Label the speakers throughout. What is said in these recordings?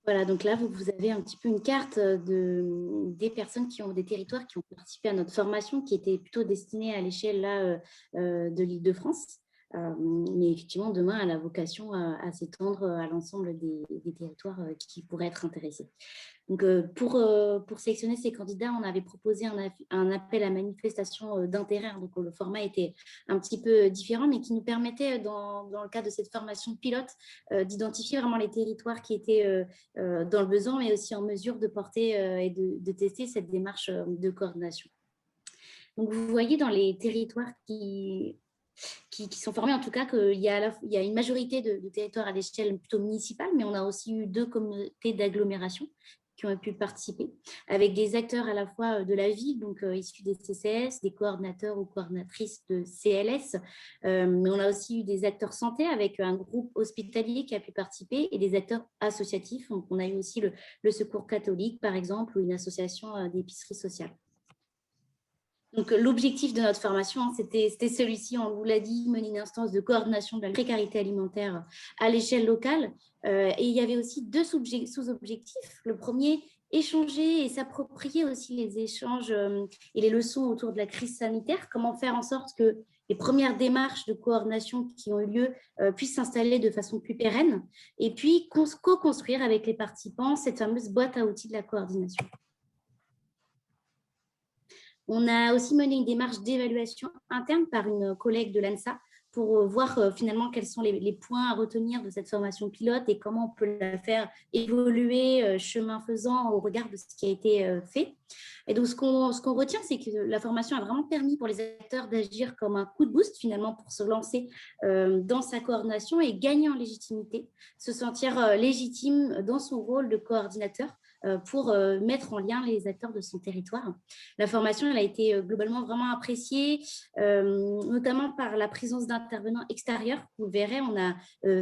Speaker 1: Voilà, donc là, vous avez un petit peu une carte des personnes qui ont des territoires qui ont participé à notre formation, qui était plutôt destinée à l'échelle là, de l'Île-de-France. Mais effectivement, demain, elle a vocation à s'étendre à l'ensemble des territoires qui pourraient être intéressés. Donc, pour sélectionner ces candidats, on avait proposé un appel à manifestation d'intérêt. Donc, le format était un petit peu différent, mais qui nous permettait, dans le cadre de cette formation pilote, d'identifier vraiment les territoires qui étaient dans le besoin, mais aussi en mesure de porter et de tester cette démarche de coordination. Donc, vous voyez dans les territoires qui sont formés, en tout cas, qu'il y a une majorité de territoires à l'échelle plutôt municipale, mais on a aussi eu 2 communautés d'agglomération qui ont pu participer, avec des acteurs à la fois de la ville, donc issus des CCS, des coordinateurs ou coordinatrices de CLS, mais on a aussi eu des acteurs santé avec un groupe hospitalier qui a pu participer et des acteurs associatifs. Donc, on a eu aussi le Secours catholique, par exemple, ou une association d'épicerie sociale. Donc, l'objectif de notre formation, c'était celui-ci, on vous l'a dit, mener une instance de coordination de la précarité alimentaire à l'échelle locale. Et il y avait aussi 2 sous-objectifs. Le premier, échanger et s'approprier aussi les échanges et les leçons autour de la crise sanitaire. Comment faire en sorte que les premières démarches de coordination qui ont eu lieu puissent s'installer de façon plus pérenne. Et puis, co-construire avec les participants cette fameuse boîte à outils de la coordination. On a aussi mené une démarche d'évaluation interne par une collègue de l'ANSA pour voir finalement quels sont les points à retenir de cette formation pilote et comment on peut la faire évoluer chemin faisant au regard de ce qui a été fait. Et donc, ce qu'on retient, c'est que la formation a vraiment permis pour les acteurs d'agir comme un coup de boost finalement pour se lancer dans sa coordination et gagner en légitimité, se sentir légitime dans son rôle de coordinateur pour mettre en lien les acteurs de son territoire. La formation, elle a été globalement vraiment appréciée, notamment par la présence d'intervenants extérieurs. Vous verrez, on a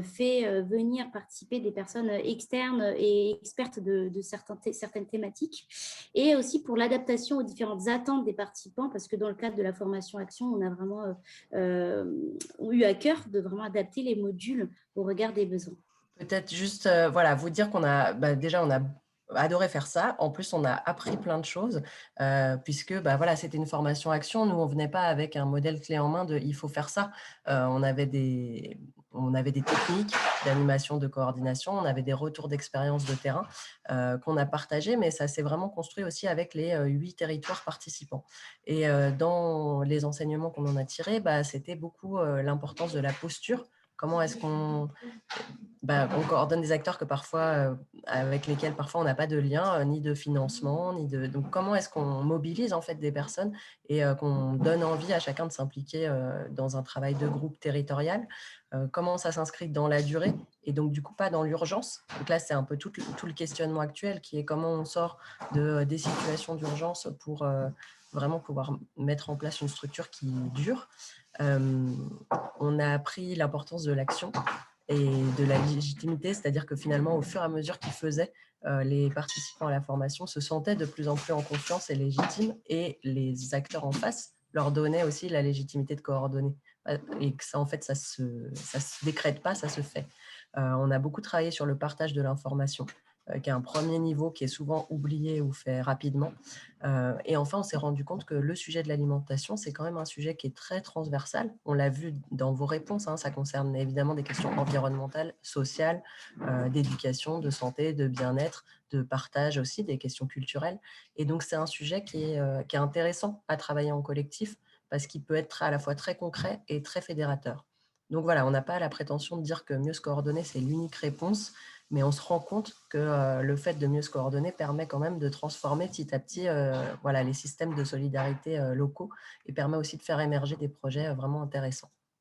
Speaker 1: fait venir participer des personnes externes et expertes de certaines thématiques, et aussi pour l'adaptation aux différentes attentes des participants, parce que dans le cadre de la formation Action, on a vraiment eu à cœur de vraiment adapter les modules au regard des besoins.
Speaker 2: Peut-être juste voilà, vous dire qu'on a déjà on a adoré faire ça. En plus, on a appris plein de choses puisque voilà, c'était une formation action. Nous, on venait pas avec un modèle clé en main de il faut faire ça. On avait des techniques d'animation, de coordination, on avait des retours d'expérience de terrain qu'on a partagés, mais ça s'est vraiment construit aussi avec les 8 territoires participants. Et dans les enseignements qu'on en a tirés, c'était beaucoup l'importance de la posture. Comment est-ce qu'on on coordonne des acteurs que parfois, avec lesquels parfois on n'a pas de lien, ni de financement, donc comment est-ce qu'on mobilise en fait des personnes et qu'on donne envie à chacun de s'impliquer dans un travail de groupe territorial, comment ça s'inscrit dans la durée et donc du coup pas dans l'urgence. Donc là c'est un peu tout le questionnement actuel qui est comment on sort des situations d'urgence pour vraiment pouvoir mettre en place une structure qui dure. On a appris l'importance de l'action et de la légitimité, c'est-à-dire que finalement, au fur et à mesure qu'ils faisaient, les participants à la formation se sentaient de plus en plus en confiance et légitimes, et les acteurs en face leur donnaient aussi la légitimité de coordonner. Et que ça, en fait, ça se décrète pas, ça se fait. On a beaucoup travaillé sur le partage de l'information, qui est un premier niveau qui est souvent oublié ou fait rapidement. Et enfin, on s'est rendu compte que le sujet de l'alimentation, c'est quand même un sujet qui est très transversal. On l'a vu dans vos réponses, ça concerne évidemment des questions environnementales, sociales, d'éducation, de santé, de bien-être, de partage aussi, des questions culturelles. Et donc, c'est un sujet qui est intéressant à travailler en collectif parce qu'il peut être à la fois très concret et très fédérateur. Donc voilà, on n'a pas la prétention de dire que mieux se coordonner, c'est l'unique réponse, mais on se rend compte que le fait de mieux se coordonner permet quand même de transformer petit à petit les systèmes de solidarité locaux et permet aussi de faire émerger des projets vraiment intéressants.